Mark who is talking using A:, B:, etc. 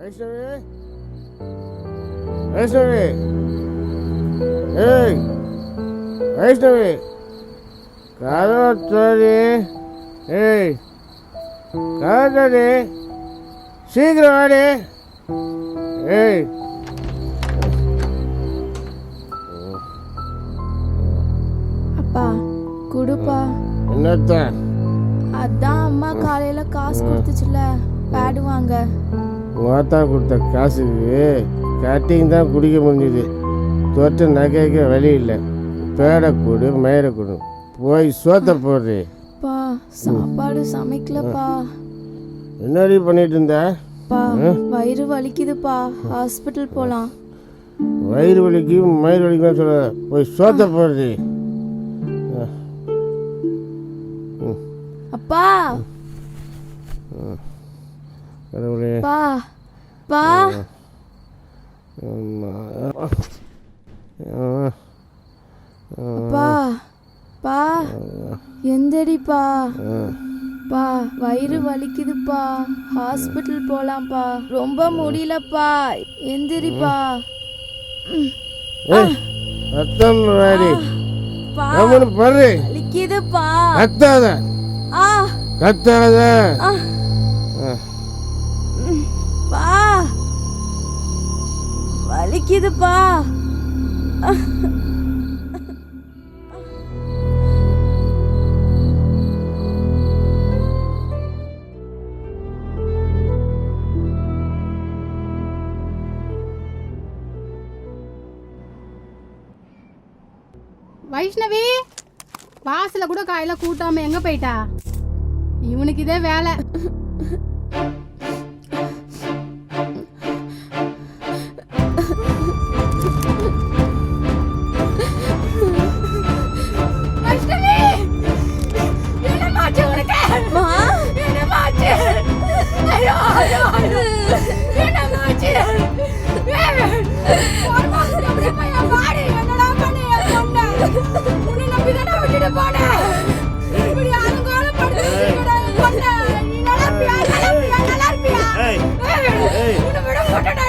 A: வைஷ்ணவி வைஷ்ணவி ஏய் வைஷ்ணவி கதவை தோடி ஏய் கதடி சீக்கிரம் வாடி ஏய்
B: அப்பா குடுப்பா.
A: என்னத்தான்
B: அதான் அம்மா காலையில காசு கொடுத்துச்சுல பேடு வாங்க.
A: மாத்தா கொடுத்த காசுக்கு கட்டிங் தான் குடிக்க முடிஞ்சுது. தொட்டு நகைக்க வழி இல்லை. பேடை கொடு மயிரை கொடு போய் சோத்த போடுறே.
B: பா சாப்பாடு சமைக்கலப்பா.
A: என்னடி பண்ணிட்டு இருந்த?
B: பா வயிறு வலிக்குதுப்பா, ஹாஸ்பிட்டல் போலாம்.
A: வயிறு வலிக்கும் மயிறு வலிக்கும் சொல்ல போய் சோத்த போடுறே.
B: அப்பா
A: கடவுளே
B: பா பா அப்பா பா எந்தடிப்பா? பா வயிறு வலிக்குதுப்பா, ஹாஸ்பிட்டல் போலாம்ப்பா. ரொம்ப முடியலப்பா, எந்திரிப்பா.
A: ரத்தம் வாடி
B: பா
A: படுறே.
B: வலிக்குதுப்பா.
A: கத்தாத கத்தாத.
B: பா வலிக்குதுப்பா.
C: வைஷ்ணவி வாசல கூட காயில கூட்டாம எங்க போயிட்டா? இவனுக்கு இதே வேலை. வைஷ்ணவி என்னமாச்சு உனக்கு? என்னமாச்சு? ஐயோ ஐயோ என்னமாச்சு? ஒரு மாசம் அப்படியே பையன் பாடி என்னடா பண்ணி சொன்ன? உன்னை நம்பி தானே விட்டுட்டு போனேன். இப்படி அலங்கோலம் படுத்துக்கிட்டா பண்ண. நீ நல்லா இருப்பியா? நல்லா இருப்பியா? நல்லா இருப்பியா? உன்னை விட மாட்டேனே.